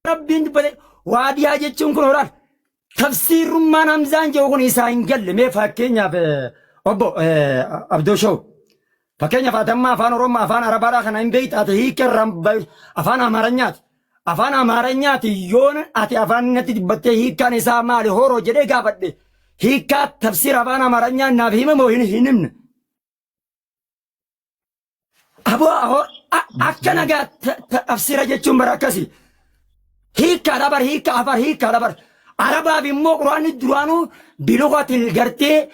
ربين بدي وادي أجتشون كنوران تفسير ما نمزان جوهون إسرائيل قل ما فكينا في أبو عبدو شو فكينا فاتما أفان روما أفان عربارا خنا إن بيت أتهي كرم أفان أمارنيات يون أتي أفان نتي بتهي كان إسامة لهورو جدي قابد هي كات تفسير أفان أمارنيات نافهم موهين هنمن أبو أكنا قات تفسير جتشون بركاسي هي كدبر عربا بمو قرآن الدرانو بلغة الجرتي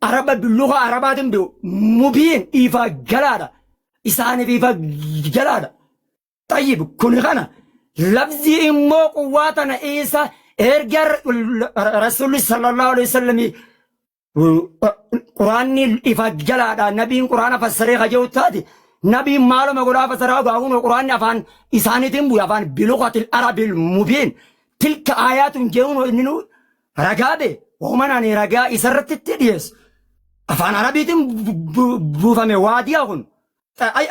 عربا باللغة عربا دمبو مبين إيفا جلادة إساني إيفا جلادة طيب كن غنا لفظي إمو قواتنا إيسا إرجر رسول صلى الله عليه وسلم قرآن إيفا جلادة نبي قرآن فسره جوتادي نبي معلومة قرآن فسره قاون قرآن أفان إساني دمبو أفان بلغة العرب المبين تلك آيات جون إنه رجابه ومن رجا إسرت التديس أفان عربي تم بوفم واديهم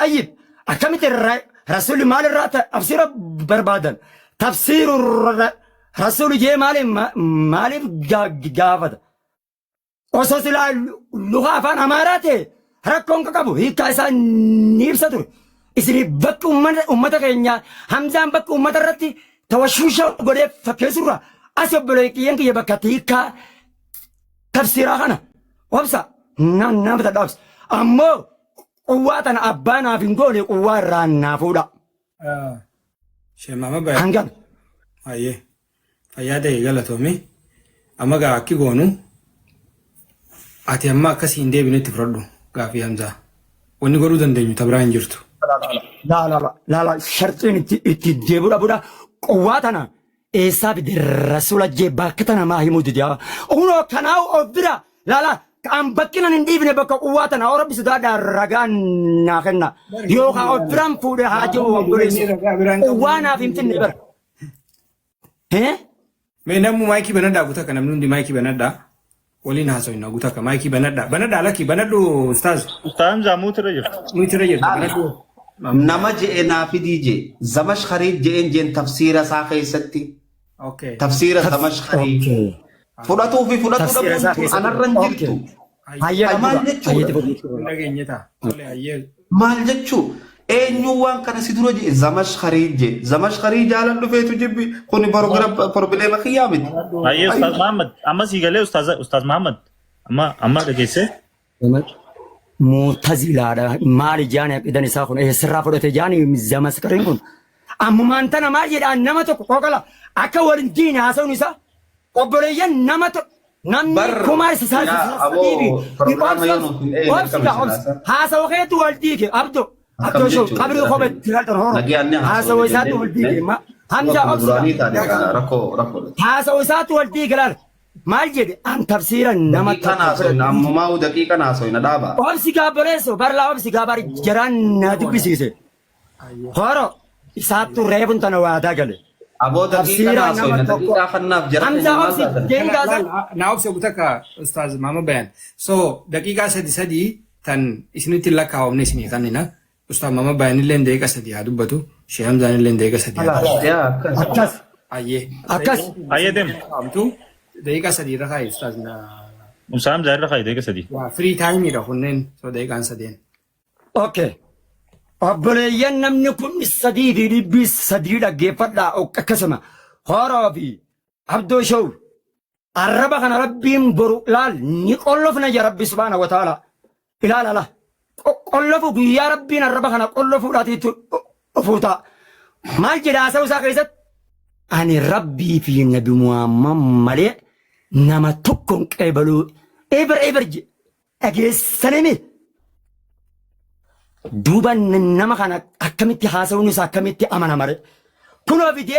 أيب أكمل رسول مال الرات تفسير بربادا تفسير رسول جي مال جافد أساس اللغة أفان أماراته ركون كابو هي كايسا نيبساتور إسري بك أمة كينيا همزان بك أمة الرتي توشوشا غودي فكيسورا اسبلك ينكي بكاتيكا تفسيرا خنا وبسا نان بتدابس اما قواتنا ابانا فينغولي قوارانا فودا شيما با هانغان ايه فياده غلطومي اما غا كي غونو اتي اما كسي اندي بنت فردو غافي همزه وني غورو دندنيو تبران جرتو لا شرطين تجيبودا بودا قواتنا إيسا بدي الرسول جيبا كتنا ما هي مدديا أونو كناو أبدا لا كان بكنا نديفن بك قواتنا أو ربي سداد رجان ناخنا يوكا أبرام فودي هاجو وبريس قوانا فهمتني بر ها مينامو مايكي بندا غوتا كنا منون دي مايكي بندا ولي ناسو إنه غوتا مايكي بندا لكي بندو أستاذ زاموت رجل بندو نما جئنا في دي جي زمش خريج جئن تفسير ساقي ستي اوكي تفسير زمش خريج فلاتو في فلاتو انا رنجلتو هيا مال جتشو اينو وان كان سيدرو جي زمش خريج على دفيتو جيبي كوني بروبليم خيامت هيا استاذ محمد اما سيغلي استاذ محمد اما دكيسه معتزلة مالي جاني إذا نساخون إيه سرافة جاني زمس كريمون أما ما أنتنا ما جد أن نمتك وقلا أكوال الدين هاسون نسا قبليا نمتك نمي كمار سسال هاسا وخيت والديك أبدو شو قبل خوبت تلال تنهور هاسا ويسات والديك ما همزة ركو هاسا ويسات والديك لال مالجد أن تفسير نمط ناسو نمما ودقيقة ناسو ندابا وابسي كابريسو برلا وابسي كابر جران ندبسيسي خارو إساتو ريبن تنوادا قلي أبو دقيقة ناسو دقيقة خناف جران همزة وابسي جينغا ناوبسي غوتا أستاذ ماما بيان سو دقيقة سدي تن إسنو تلا كاوم نسني كاننا أستاذ ماما بيان اللين دقيقة سدي هادو بتو شيهم زان اللين دقيقة سدي أكاس ايه دم أمتو دقيقة سدي رخاي أستاذنا مسام زاهر رخاي دقيقة سدي فري تايم يرا هنن سو دقيقة سدين أوكي أبلي نمني كن السديد لبس سديد جيفت لا أو كسمة خرابي عبدو شو الرب كان ربي برو لال نقولفنا يا ربي سبحانه وتعالى لا قولفوا يا ربي الرب كان قولفوا لا تفوتا ما الجلاسة وساكيست أنا ربي في النبي محمد ملئ نما تكون قبلو إبر أجلس سلمي دوبا نما كان أكملت حاسون سأكملت أمانة مر كنا فيديو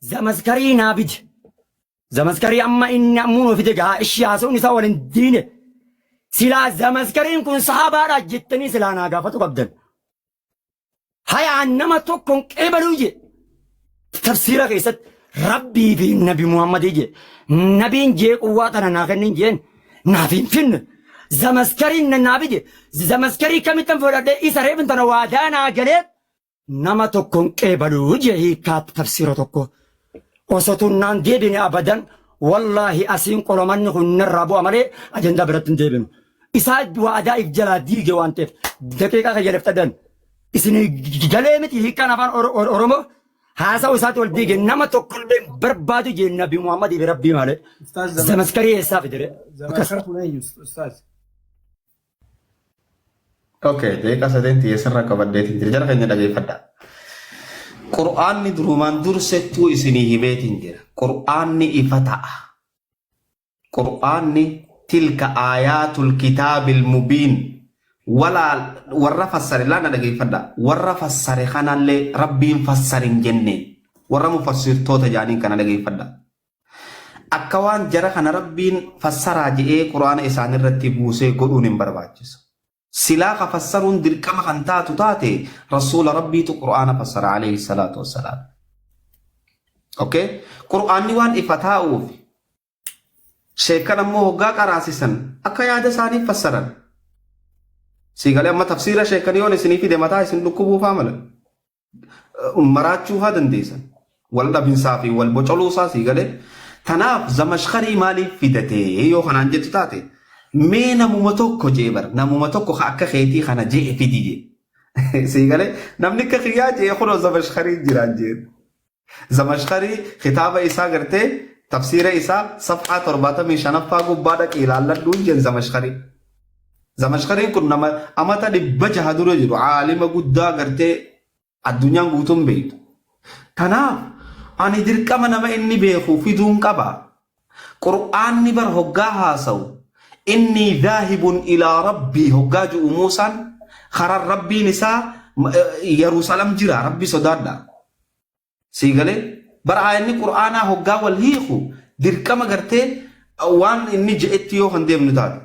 زمسكري نابج زمسكري أما إن أمونه في دجاج إشي حاسون سوالن دين سلا زمسكري كن صحابة راجتني سلا ناقافة قبضن هاي نما تكون قبلو جي تفسيره كيست ربي في النبي محمد يجي نبي جي قواتنا ناخنين جين نافين فين زمسكرين النبي جي زمسكري كم تنفرد إسرائيل تنوادانا جلت نما تكون قبلو جي كات تفسيره تكو وستنان ديبني أبدا والله أسين قلمان نخن الرابو أمالي أجندا براتن ديبن إساعد وعداء إجلا ديجي وانتف دقيقة خيال افتدن إسني جلمتي هي كان أفان أورمو هذا وسات والديجي نما تقول بين بربادو جي النبي محمد بربي مالي زمسكري يسافي دري أستاذ اوكي دقيقة سدين تيسر كبديت ترجع خلينا نجي فدا قرآن ندرومان درستو إسني هبيت إنجيل قرآن إفتاء قرآن تلك آيات الكتاب المبين ولا ورا فسر لا نجي فدا ورا فسر خنا اللي ربي فسر جنة ورا مفسر توتا جانين كنا نجي فدا أكوان جرا خنا ربي فسر أجئ قرآن إسان الرتبوسه قرون برباجس سلاك فسرون دل كما خنتات تاتي رسول ربي تو قرآن فسر عليه الصلاة والسلام اوكي قرآن نوان إفتاؤه شيكنا موهقا قراسسن أكا يادا ساني فسرن سيقال أما تفسير شيكنا يوني سنيفي دي متاي سنلقبو فاملا مراتشوها دنديسن والدا بن صافي والبوچلوسا سيقال تناف زمشخري مالي فيدتي يو خنان جتو تاتي مي نموما توكو جيبر نموما توكو خاكا خيتي خانا جي في دي جي سيقالي نمنك خيا جي يخلو زمشخري جيران جير زمشخري خطاب إيسا کرتے تفسير إيسا صفحة ترباتا من شنفا قبادا كيلا اللہ دون جن زمشخري كن نما أمتا لبجة هدو رجل عالم قدا کرتے الدنيا قوتم بيت تناف أني دركا منما إني بيخو في دون كبا قرآن نبر هقاها سو إني ذاهب إلى ربي هقاج موسى خرر ربي نساء يروسلم جرا ربي صدادا سيغلي برا إني قرآن هقا والهيخو دركا مغرتي وان إني جئت يو خنديم نتاتي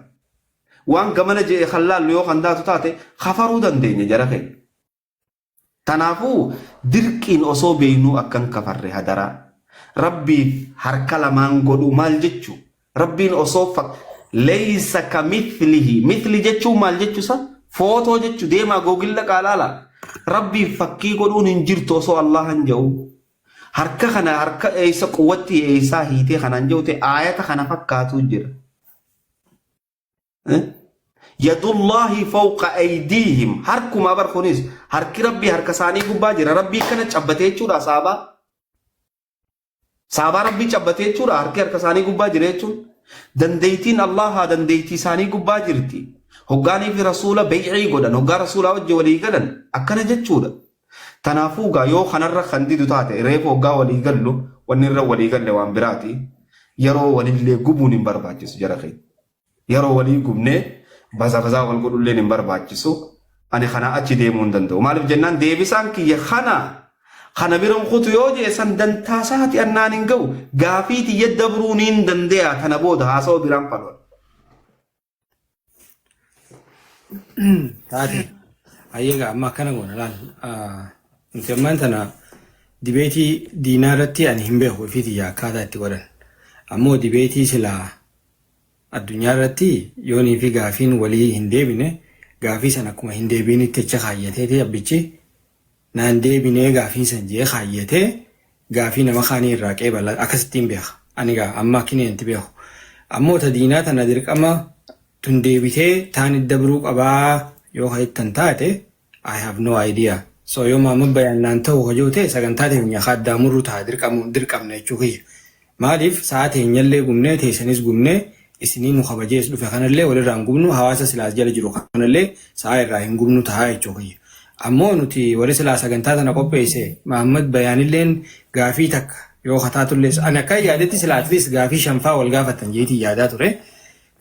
وان قمنا جئ خلال يو خنداتو تاتي خفرو دنديني جرخي تنافو دركين أصو بينو أكن كفر هدرا ربي هركا لمان قدو مال جتشو ربين أصو فك ليس كمثله مثل جتشو مال جتشو سا فوتو جتشو ديما جوجل لك على ربي فكي قدون انجر توسو الله انجو هركا خنا هركا ايسا قوتي ايسا هيتي خنا انجو تي آيات خنا فكاتو جر يد الله فوق أيديهم هركو ما برخونيس هركي ربي هركا ساني قباجر ربي كنا چبتي چورا سابا ربي چبتي چورا هركا ساني قباجر دنديتين الله دنديتي ساني قباجرتي هقاني في رسول بيعي قدن هقا رسول وجه ولي قدن أكنا جتشودا تنافوغا يو خنر خندي دوتاتي ريفو هقا ولي قلو ونر ولي قلو وان براتي يرو ولي اللي قبون برباجس جرخي يرو ولي قبني بزا والقلو اللي برباجسو أنا خنا أجي ديمون دندو مالف جنان ديبسان كي خنا بيرم خطو يوجي سن دنتاساتي أنانين قو غافيتي يدبرونين دنديا تنبود هاسو بيرم فلول taate ayyaga amma kana gona lan intemman tana dibeetii diinaa irratti ani hin beeku ifiti akkaataa itti godhan ammoo dibeetii sila addunyaa irratti yoonii fi gaafiin walii hin deebine gaafii san akkuma hin deebinitti acha kaayyatee abbichi naan deebinee gaafii san jee kaayyatee gaafii nama kaanii irraa qeebala akkasittiin beeka aniga amma kineen ti beeku ammoo ta diinaa tana dirqama tun deebitee taan iddabruu qabaa yoo hayattan taate I have no idea so yoo maama bayannaan ta'u hojoote sagantaa teenya kaaddaamurru taa dirqamne jechuu kiyya maaliif sa'a teenyallee gumnee teessanis gumnee isinii nu kabajees dhufe kanallee walirraan gubnu hawaasa silaas jala jiru kanallee sa'a irraa hin gubnu taa jechuu kiyya ammoo nuti warri silaa sagantaa tana qopheesse Mahammad Bayaanilleen gaafii takka yoo kataatullee ani akka yaadetti silaa atleast gaafii shanfaa wal gaafatan jeetii yaadaa ture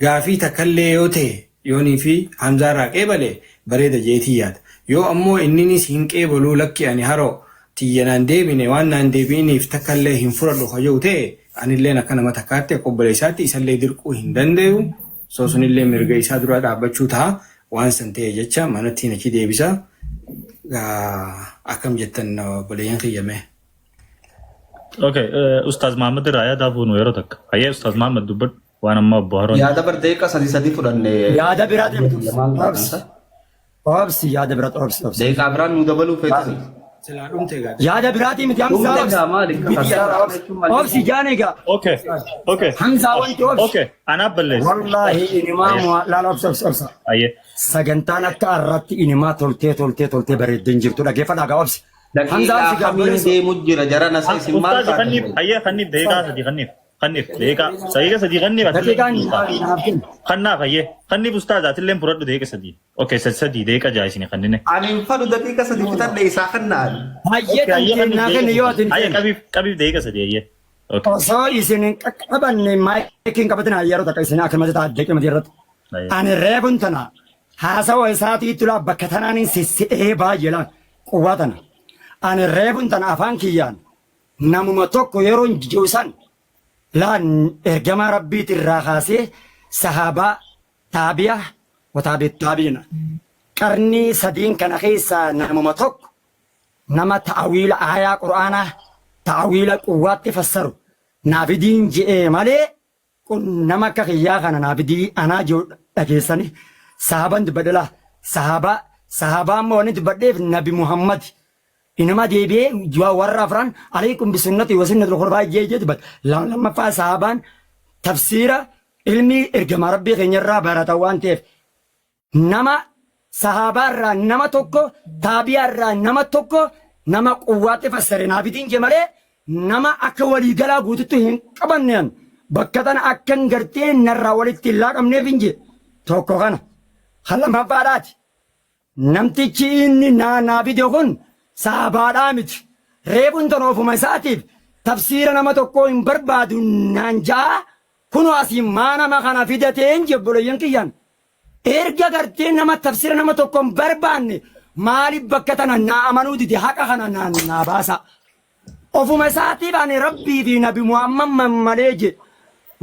gaafii takkallee yoo ta'e yoonii fi Hamzaa irraa qeebale bareeda jeetii yaada yoo ammoo inninis hin qeebaluu lakki ani haroo tiyyanaan deebine waan naan deebiiniif takkallee hin fudhadhu hojuu ta'e anilleen akka nama takkaatti akka obboleessaatti isallee dirquu hin danda'u soo sunillee mirga isaa dura dhaabbachuu ta'a waan san ta'e jecha manatti achi deebisa akkam jettan obboleeyyan kiyyame. Okay, Ustaz Muhammad Raya Davunu Erotak. Ayah Ustaz Muhammad Dubat waan amma Buharon. Yaada bardeka sadi fudhanne. Yaada biraati obsi yaada biraati obsi. Deeqa biraan nu dabaluu feetu. Silaa dhumte gaa. yaada biraatii miti Dhumte hamsaa gaa maali? obsi jaaniga Okay. Okay. hamsaa wanti obsi Okay. Anaaf balleessa. wallaahi inimaa laala obsa Ayyee. sagantaan akka irratti inimaa toltee bareeddeen jirtu dhageeffadhaa gaa obsi Daqiiqaa kamiin deemu jira jarana isa isin maal Ustaazi kanniif ayyee kanniif deeqaa sadii kanniif. Kanniif deeqaa sadii kanniif daqiiqaan kannaaf ayyee kanniif ustaazaatillee fudhadhu deeqa sadii. Okay sadii deeqa jaa isin kannine. Ani hin fadhu daqiiqa sadii fitadhe isaa kannaan. hayyee kan kenna yoo atin Ayyee qabiif deeqa sadii ayyee. Okay. osoo isin qabanne maayikiin qabatin yeroo takka isin akka mataa deeqima irratti ani reebun tana haasawa isaatii tulaa bakka tanaanin sissidhee baay'eelaan quwwaa tana ani reebun tana afaan kiyyaan namuma tokko yeroo jijuusan laan ergamaa rabbiit irraa kaasee sahaabaa taabiya wataabittaabina qarnii sadiin kana keessaa namuma tokko nama ta'awiila aayaa qur'aanaa ta'awiila quwwaatti fassaru naafidiin je'ee malee kun nama akka kiyyaa kana naafidii anaa jiru dhageessanii sahaabaan dubbadhalaa sahaabaa ammoo wanni dubbadheef nabi Muhammad inama deebi'ee warra afran alaykum bisunnati wa sunnatul khulafaa jee dubbad lammaffaa sahaabaan tafsiira ilmi ergama rabbii keenyarraa barata waan ta'eef nama sahabaarraa nama tokko taabiyaarraa nama tokko nama quwwaatti fassare naafidiin jee malee nama akka waliigalaa guututti hin qabanneen bakka tana akkan gartee narraa walitti hin laaqamneef hin jee tokko kana halamaffaadhaati namtichi inni naafide kun sahabaadhaa miti reebuun tan ofuma isaatiif tafsiira nama tokko hin barbaadu naan ja'a kunu asiin maa nama kana fidateen jebboleeyyan kiyyaan erga gartee nama tafsiira nama tokko hin barbaanne maaliif bakka tana naa amanuu dide haqa kana naa baasa ofuma isaatiif ani rabbii fi nabi Muhammad malee je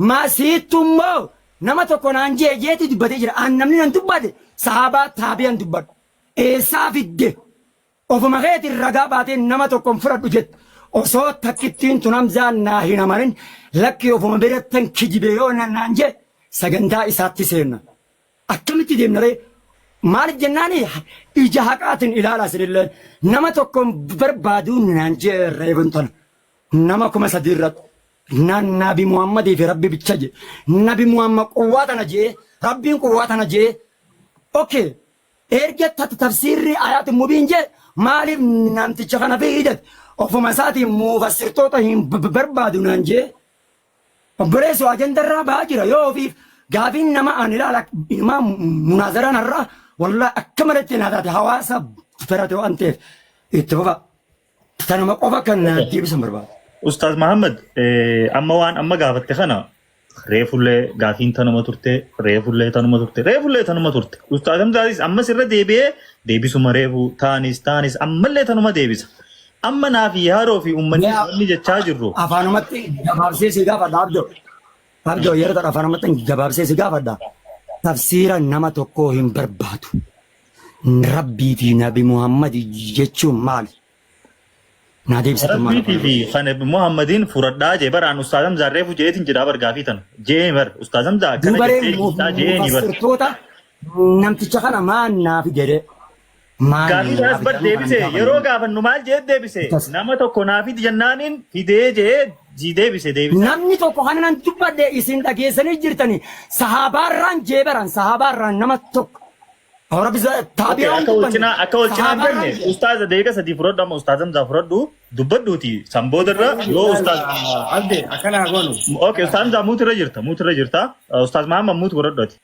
maasiittummoo nama tokko naan jeeti dubbatee jira an namni nan dubbate sahabaa taabiyaan dubbadhu eessaa fidde ofuma keetiin ragaa baatee nama tokko fudhadhu jette osoo takkittiin tunamzaan naa hin amanin lakki ofuma birattan kijibe yoo naan jee sagantaa isaatti seenna akkamitti deemnaree maaliif jennaani ija haqaatiin ilaalaa sinillee nama tokko barbaaduu naan jee reebun tana nama kuma sadii irratti nabi Muhammadii fi rabbi bicha jee nabi Muhammad quwwaa tana jee rabbiin quwwaa tana jee okay erga tafsiirri ayaati mubiin jee maaliif namticha kana fiidat ofuma isaatiin mufassirtoota hin barbaadu naan jee obboleessu ajandarraa ba'aa jira yoo ofiif gaafiin nama an ilaala ilmaa munaazaraan irraa wallah akka malatti naa taate hawaasa ferate waan ta'eef itti fufa tanuma qofa kan deebisan barbaada. Ustaaz Muhammad amma waan amma gaafatte kana reefullee gaafiin tanuma turte reefullee tanuma turte Ustaaz Hamzaatis ammas irra deebi'ee deebisuma reefu taanis ammallee tanuma deebisa amma naaf yaadoo fi uummanni jechaa jirru afaanumatti gabaabsee si gaafadha abdoo yeroo ta'u afaanumatti gabaabsee si gaafadha tafsiira nama tokkoo hin barbaadu rabbii fi nabi Muhammad jechuun maali? Naa deebisatu maali? Rabbii fi kan Muhammadin furadhaa jee baraan Ustaaz Hamzaa reefu jeetiin jedhaa bargaafii tana jee bar Ustaaz Hamzaa akkana jettee jee ni bar mufassirtoota namticha kana maan naaf jedhe gaafii taas bar deebise yeroo gaafannu maal jee deebise nama tokko naafid jennaaniin fidee jee deebise. Namni tokko kana nan dubbadde isin dhageessanii jirtanii sahabaarraan jeebaran sahabaarraan nama tokko. Rabbi taabiyaan akka walcinaa benne ustaaza deeqa sadii fudhadhu amma Ustaaz Hamzaa fudhadhu dubbadhuuti samboodarra yoo Ustaaz Abde akkana goonu. Okay Ustaaz Hamzaa muutirra jirta Ustaaz Muhammad muutu fudhadhuuti.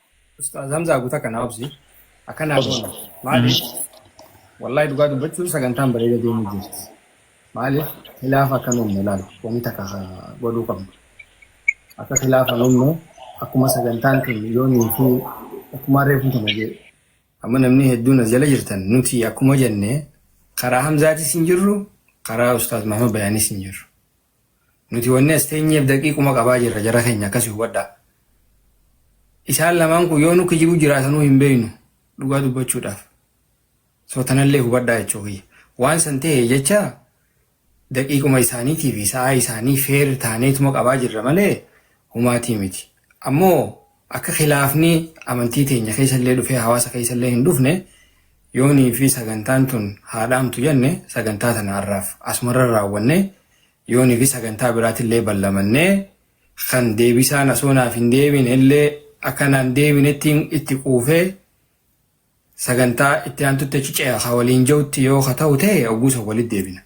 Ustaaz Hamzaa guutaa kana obsi akkana goonu. Maaliif wallahi dhugaa dubbachuun sagantaan bareeda deemuu jirti. Maaliif khilaafa akka nuumne ilaala wanni takka godhuu qabna. Akka khilaafa nuumne akkuma sagantaan kun yoonii fi akkuma reefuun kana jedhe. Amma namni hedduun as jala jirtan nuti akkuma jenne karaa Hamzaatis hin jirru karaa Ustaaz Muhammad Bayaanis hin jirru. Nuti wanni as teenyeef daqiiquma qabaa jirra jara keenya akkasii hubadhaa. Isaan lamaan kun yoo nu kijibuu jiraatanuu hin beeknu dhugaa dubbachuudhaaf. Sootanallee hubadhaa jechuudha. Waan san ta'e jecha daqiiquma isaaniitii fi sa'aa isaanii feer taaneetuma qabaa jirra malee humaatii miti. Ammoo akka khilaafni amantii teenya keessallee dhufee hawaasa keessallee hin dhufne yoonii fi sagantaan tun haadhaamtu jenne sagantaa tana har'aaf asumarra raawwanne yoonii fi sagantaa biraatillee ballamannee kan deebisaan asoonaaf hin deebine illee akkanaan deebinetti itti quufee sagantaa itti aantutti cicee haa waliin jirutti yoo ta'u ta'e oguusa walitti deebina.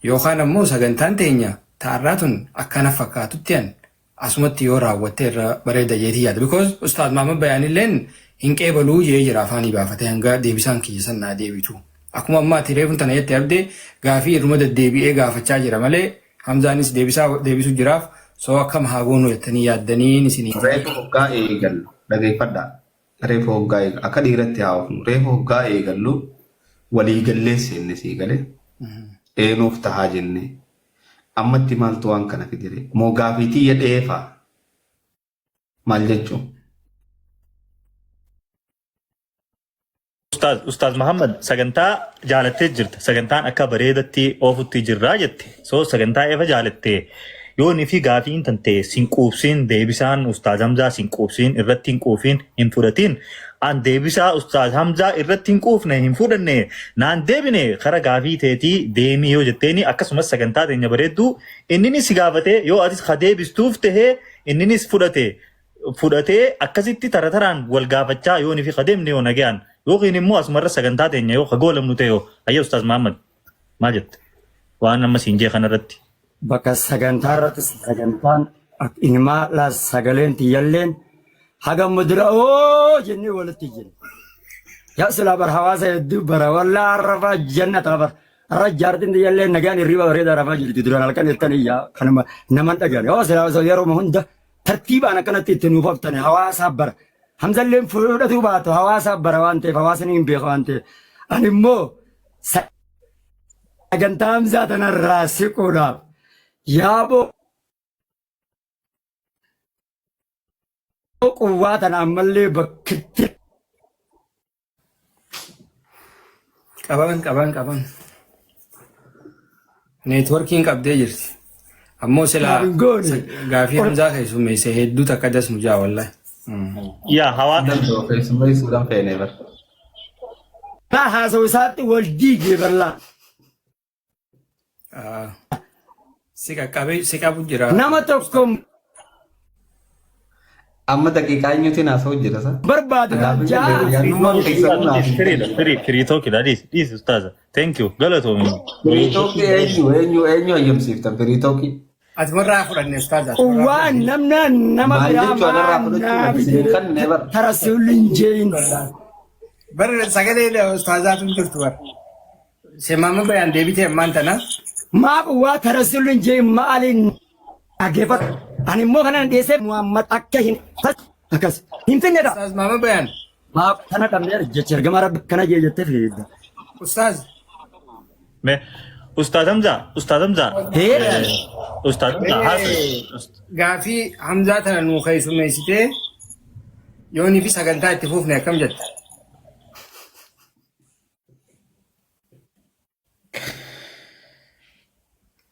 Yookaan ammoo sagantaan teenya taarraa tun akkana fakkaatutti an asumatti yoo raawwatte irra bareeda jeetii yaada. Because Ustaad Maamad Bayaanilleen hin qeebaluu jee jira afaanii baafatee hanga deebisaan kiyya sannaa deebitu. Akkuma ammaa ati reefun tana jettee abdee gaafii irruma deddeebi'ee gaafachaa jira malee Hamzaanis deebisuu jiraaf soo akkam haa goonu jettanii yaaddanii isinii. Reefu hoggaa eegallu dhageeffadhaa. Reefu hoggaa eegallu akka dhiiratti haa ofnu. Reefu hoggaa eegallu walii gallee seenne sii galee eenuuf tahaa jennee ammatti maaltu waan kana fidire moo gaafiitii yedheefaa maal jechuun. Ustaaz Muhammad sagantaa jaalattee jirta. Sagantaan akka bareedatti oofutti jirraa jette. So sagantaa efa jaalattee yoonii fi gaafiin tante sinquubsiin deebisaan Ustaaz Hamzaa sinquubsiin irratti hin quufiin hin fudhatiin. An deebisaa Ustaaz Hamzaa irratti hin quufne hin fudhanne naan deebine kara gaafii teetii deemii yoo jetteeni akkasumas sagantaa teenya bareedduu inninis si gaafatee yoo atis ka deebistuuf tahee inninis fudhatee akkasitti tarataraan wal gaafachaa yoonii fi ka deemne yoo nagayaan. Yookiin immoo asumarra sagantaa teenya yoo kagoolamnu ta'e yoo ayya Ustaaz Muhammad maal jette waan amma siin jee kanarratti. Bakka sagantaa irratti sagantaan ilmaa laas sagaleen tiyyalleen haga mudura jennee walitti jira. Yaa silaa bar hawaasa hedduu bara wallaa arrafaa jannata bar arra jaartin tiyyalleen nagaan hirriba bareeda arrafaa jirti duraan halkan jettanii yaa kanuma naman dhagaan. Yoo silaa yeroo hunda tartiibaan akkanatti itti nuuf haftane hawaasaa bara. Hamzalleen fudhatu baatu hawaasaaf bara waan ta'eef hawaasni hin beeku waan ta'eef ani immoo sagantaa Hamzaa tanarraa siquudhaaf yaaboo quwwaa tana ammallee bakkitti. Qaban. Neetworkiin qabdee jirti. Ammoo silaa gaafii Hamzaa keessummeesse hedduu takka das nu jaa wallahi. Yaa hawaasa. Keessumaa isuudhaan feenee bara. Haasa'u isaatti wal diigee barlaa. Si qabu jira. Nama tokko Amma daqiiqaa eenyuutiin haasa'u jira sa? barbaadu Firii tookidha dhiis Ustaaza. Thank you galatoomi. Firiitooki eenyu hayyamsiiftan firiitooki. Ati marraa fudhanne Ustaaza. waan nama Maal jechuun irraa fudhachuun kan ne bara. tarasuulin jeeyin. Bar sagalee Ustaazaatu jirtu bar. Semaama bayaan deebitee ammaan tana. Maaf waa tarasuulin jeeyin maaliin dhageeffatu. Ani immoo kanan dhiyeessee Muhammad akka akkas hin finnedha. Ustaaz Maama bayaan. Maaf kana qabneera jecha ergama rabbi kana jee jettee fiidda. Ustaaz. Ustaaz Hamzaa. Ustaaz Gaafii Hamzaa tana nuu keessummeessitee yoonii fi sagantaa itti fuufne akkam jetta?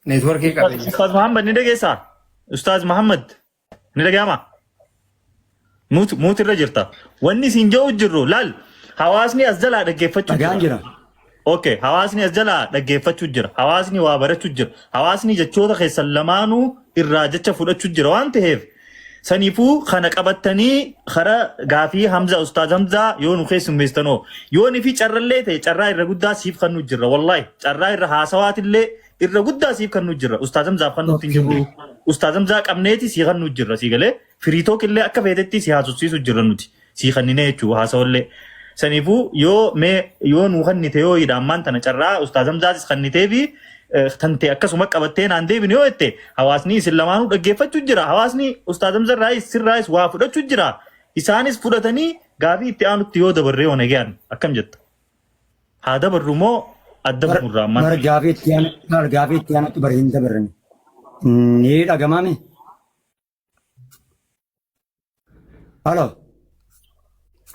Neetworkii qabeenya. Ustaaz Muhammad ni dhageessaa? Ustaaz Muhammad ni dhagahama? Muut irra jirta. Wanni siin jiru jirru laal hawaasni as jalaa dhaggeeffachuu Dhagaan jira. Okay, hawaasni as jalaa dhaggeeffachuu jira. Hawaasni waa barachuu jira. Hawaasni jechoota keessan lamaanuu irraa jecha fudhachuu jira waan ta'eef saniifuu kana qabattanii kara gaafii Hamza Ustaaz Hamzaa yoo nu keessummeessanoo yoo ni fi carrallee ta'e carraa irra guddaa siif kan nu jirra wallahi carraa irra haasawaatillee irra guddaa siif kan nu jirra Ustaaz Hamzaaf kan nuti hin jirru Ustaaz Hamzaa qabneeti si kan nu jirra si galee firiitook illee akka feetetti si haasofsiisu jirra nuti si kannine jechuudha haasawallee. Saniifuu yoo nu kannite yoo hidhammaan tana carraa Ustaaz Hamzaatis kannitee fi tante akkasuma qabattee naan deebine yoo jette hawaasni isin lamaanuu dhaggeeffachuu jira. Hawaasni Ustaaz Hamzaarraayis sirraayis waa fudhachuu jira. Isaanis fudhatanii gaafii itti aanutti yoo dabarree yoo nagayaan akkam jetta? Haa dabarru moo adda barurraa ammaa? Bara gaafii itti aanutti bara hin dabarrani. Ni dhagamaame. Halo.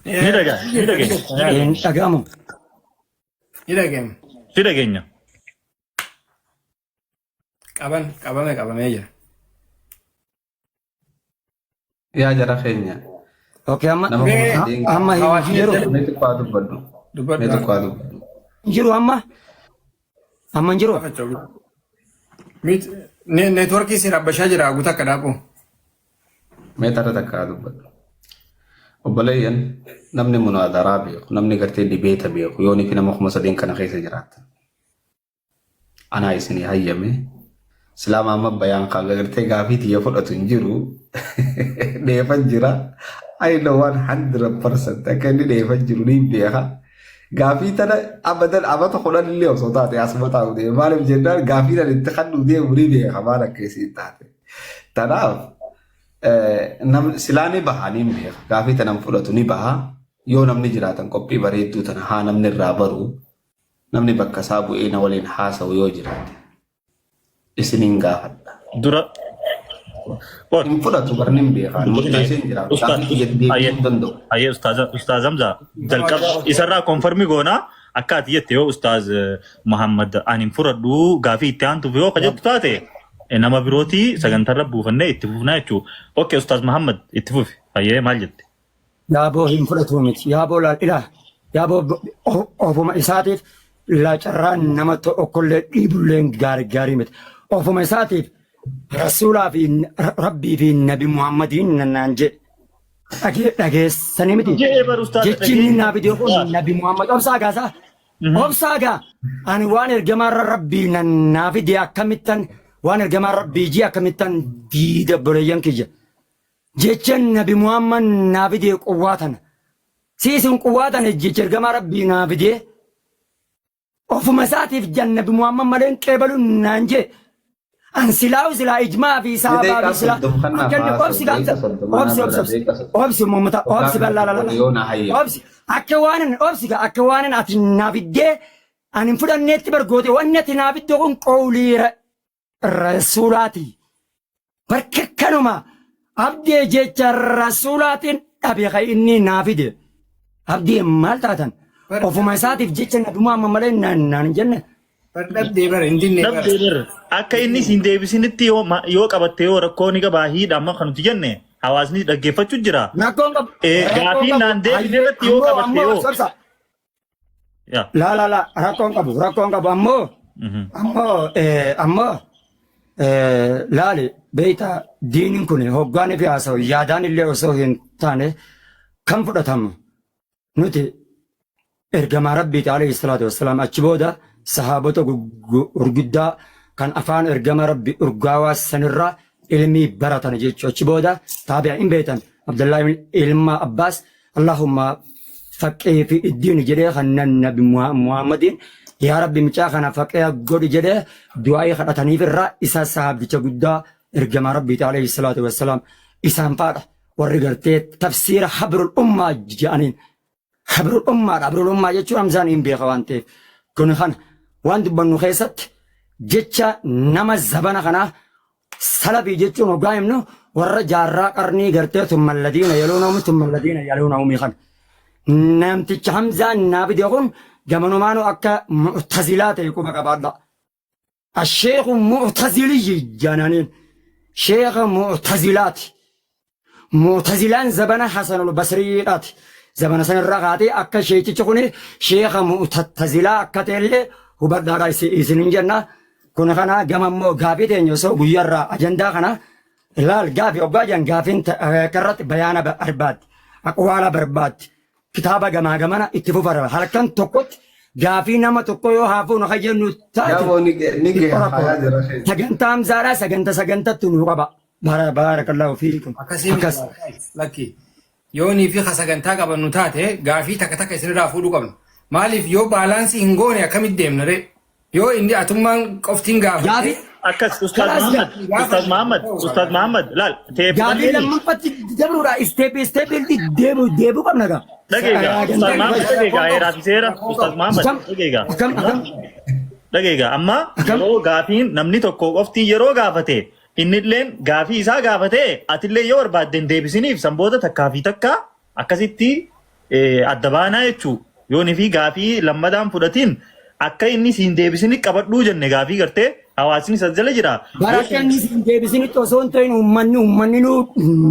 Ni dhageenya. Hin dhagamu. Ni dhageenya. Si dhageenya. Qabamee jira. Yaa jara keenya. Okay, amma Nama hin jiru. Xiqqaa dubbadhu. dubbadhu. Mee tokko haa dubbatu. Jiru amma jiru. Neetworkii si rabbashaa jira guutaa akka dhaaqu. Mee tarra takka haa dubbatu. Obboleeyyan namni munaadaraa beeku namni gartee dibeeta beeku yoo nifi nama 3 kana keessa jiraatan. Anaa isinii hayyame Islaama amma bayaan kaaga gartee gaafii tiyya fudhatu hin jiru dheefan jira. I know 100% akka inni dheefan jiru ni beeka. Gaafii tana abadan abata kudhan illee osoo taate asuma taa'u deema. Maaliif jennaan gaafii tana itti kannuu deemu ni beeka maal akkasii taate. Tanaaf silaanii bahaa ni beeka. Gaafii tana fudhatu ni baha. Yoo namni jiraatan qophii bareedduu tana haa namni irraa baru. Namni bakka isaa bu'ee na waliin haasa'u yoo jiraate. Isiniin gaafadha. Dura. Hin fudhatu barni hin beekaa. Murteessee hin jiraatu. Gaafii deebi'uu hin danda'u. Ayyee Ustaaz Hamza jalqaba isarraa konfirmii goonaa akka ati jette yoo Ustaaz Muhammad ani hin fudhadhu gaafii itti aantuuf yoo kajettu taate nama birootii sagantarra buufannee itti fufnaa jechuudha. Okay Ustaaz Muhammad itti fufi. Ayyee maal jette? Yaaboo hin fudhatu miti. Yaaboo ilaa. Yaaboo ofuma isaatiif laacarraan nama tokkollee dhiibullee gaarii miti. Ofuma isaatiif Rasuulaa fi Rabbii fi Nabi Muhammadiin nannaan jedhe dhageessanii miti. Jechiin naa bidiyoo kun Nabi Muhammad obsaa gaasaa. Obsaa gaa ani waan ergamaarra Rabbii naa fidee akkamittan waan ergamaa Rabbii jii akkamittan diida boleeyyan kiyya. Jechaan Nabi Muhammad naa fidee quwwaatan. Siisin quwwaatan jecha ergamaa Rabbii naa fidee ofuma isaatiif Nabi Muhammad malee qeebalu naan jedhe. An silaa ijmaa fi saabaa fi silaa akkanni obsi mummata obsi bal'aa obsi akka waan ati naafiddee ani fudhanneetti bargoote wanni ati naafiddee kun qawlii rasuulaati barka kanuma abdee jecha rasuulaatiin dhabe kan inni naafide abdee maal taatan ofuma isaatiif jecha Nabi Muhammad malee naan jenne. Dabdeebar akka inni siin deebisinitti yoo qabatte yoo rakkoo ni qabaa hiidha amma kan nuti jenne hawaasni dhaggeeffachuu jira. Gaafii naan deebine irratti yoo qabatte yoo. La rakkoon qabu ammoo laali beeyta diiniin kun hoggaan fi haasa'u yaadaan illee osoo hin taane kan fudhatamu nuti ergamaa Rabbiiti alayhi salaatu wassalaam achi booda sahaabota gurguddaa kan afaan ergama Rabbi urgaawaa sanirraa ilmii baratan jechuudha. Achi booda taabi'a hin beekan Abdullahi ilma Abbaas Allahumma faqee fi iddiin jedhee kan Nabi Muhammadiin yaa Rabbi micaa kana faqee godhi jedhee du'aa'ii kadhataniif irraa isa sahabicha guddaa ergama Rabbiiti alayhi salaatu wassalaam isaan faadha warri gartee tafsiira habrul ummaa jedhaniin habrul ummaa jechuun hamzaan hin beeka waan ta'eef kun kana waan dubbannu keessatti jecha nama zabana kanaa salabii jechuun hoggaa himnu warra jaarraa qarnii gartee tummaladiina yaluunamu kan namticha hamzaan naafide kun gamanumaanu akka mu'tazilaa ta'e quba qabaadha. Asheeku mu'taziliyyi jaananiin sheeka mu'tazilaati. Mu'tazilaan zabana Hasanul Basriidhaati. Zabana sanarraa kaatee akka sheekichi kun sheeka mu'tazilaa akka ta'ellee hubadhaadha isinin jenna. Kun kana gamammoo gaafii teenya osoo guyyaarraa ajandaa kana ilaal gaafii oggaa jiran gaafiin karratti bayaana barbaaddi. Aqwaala barbaaddi. Kitaaba gamaa gamana itti fufara halkan tokkotti gaafii nama tokko yoo haafuun akka jennu taate sagantaa hamzaadhaa sagantatti nu qaba. Baarakallahu fiikum. Akkas lakki yoonii fi sagantaa qabannu taate gaafii takka isinirraa fuudhuu qabna. Maaliif yoo baalaansii hin goone akkamitti deemna ree? Yoo inni atummaan qoftiin gaafa. Akkas Ustaaz Muhammad laal gaafii lammaffatti dabruudha isteepi deebuu qabna gaa. Dhageegaa Ustaaz Muhammad dhageegaa heeraafiseera Ustaaz Muhammad dhageegaa amma yeroo gaafiin namni tokko qoftii yeroo gaafate innilleen gaafii isaa gaafate atillee yoo barbaadden deebisiniif sanboota takkaa fi takka akkasitti adda baanaa jechuu yoonii fi gaafii lammadaan fudhatiin akka inni siin deebisini qabadhuu jenne gaafii gartee hawaasni isa jala jira. Barakkanni isin deebisinitti osoo hin ta'in uummanni nu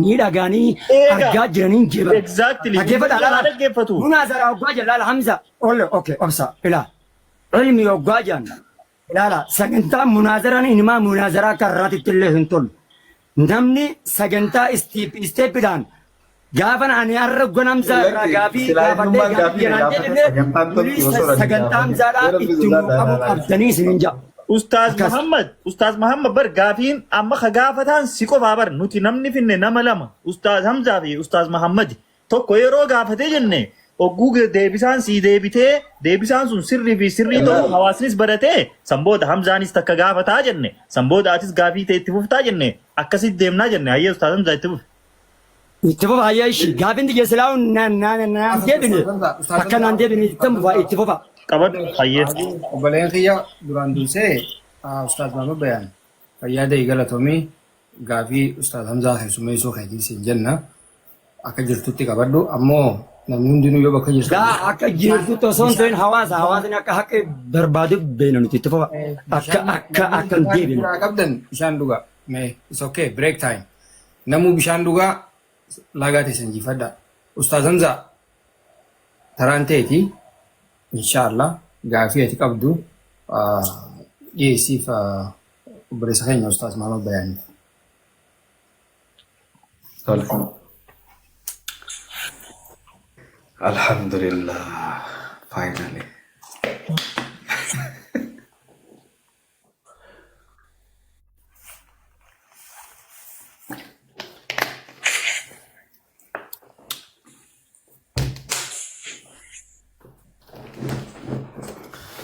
ni dhagaanii argaa jiranii jira. Exactly. Dhaggeeffatu. Munaazaraa waggaa jala Hamza. Okay, obsa ilaa. Ilmi waggaa janna. Ilaala sagantaa munaazaraan inimaa munaazaraa karraatitti illee hin tolu. Namni sagantaa isteepidhaan gaafa ani har'a gonamsa irraa gaafii gaafadhee gaafii jedhan jedhee sagantaa hamzaadhaa itti qabu qabdanii isin jaa. Ustaaz Muhammad bar gaafiin amma ka gaafataan si qofaa bar nuti namni finne nama lama Ustaaz Hamzaa fi Ustaaz Muhammad tokko yeroo gaafatee jenne ogguu deebisaan si deebisaan sun sirrii fi sirrii ta'u hawaasnis baratee sanbooda Hamzaanis takka gaafataa jenne sanbooda atis gaafii ta'e itti fuftaa jenne akkasitti deemnaa jenne hayyee Ustaaz Hamzaa itti fufu. Itti fufa hayyee ishii gaafiin xiyye silaa naan deebine akka naan deebine itti fufa. Qabadhu hayyee. Obboleen kiyya duraan dursee Ustaaz Muhammad Bayaan fayyaada galatoomii gaafii Ustaaz Hamzaa keessummeessuu keetiin jenna akka jirtutti qabadhu ammoo namni hundinuu yoo bakka jirtu. Akka jirtutti osoo hin ta'in hawaasni akka haqa barbaadu beena nuti itti fufa akka hin deebine. Qabdan bishaan dhugaa mee it's okay break time namuu bishaan dhugaa lagaa teessan jifadha Ustaaz Hamzaa taraan ta'eeti inshallah gaafii ati qabdu dhiyeessiif obboleessa keenya Ustaaz Muhammad Bayaaniif. Alhamdulillah, finally.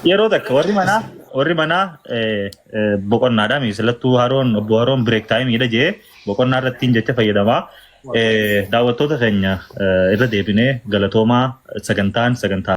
Yeroo takka warri manaa boqonnaadha misalattuu obbo Haroon break time jedha jee boqonnaa irratti jecha fayyadamaa. Daawwattoota keenya irra deebinee galatoomaa sagantaa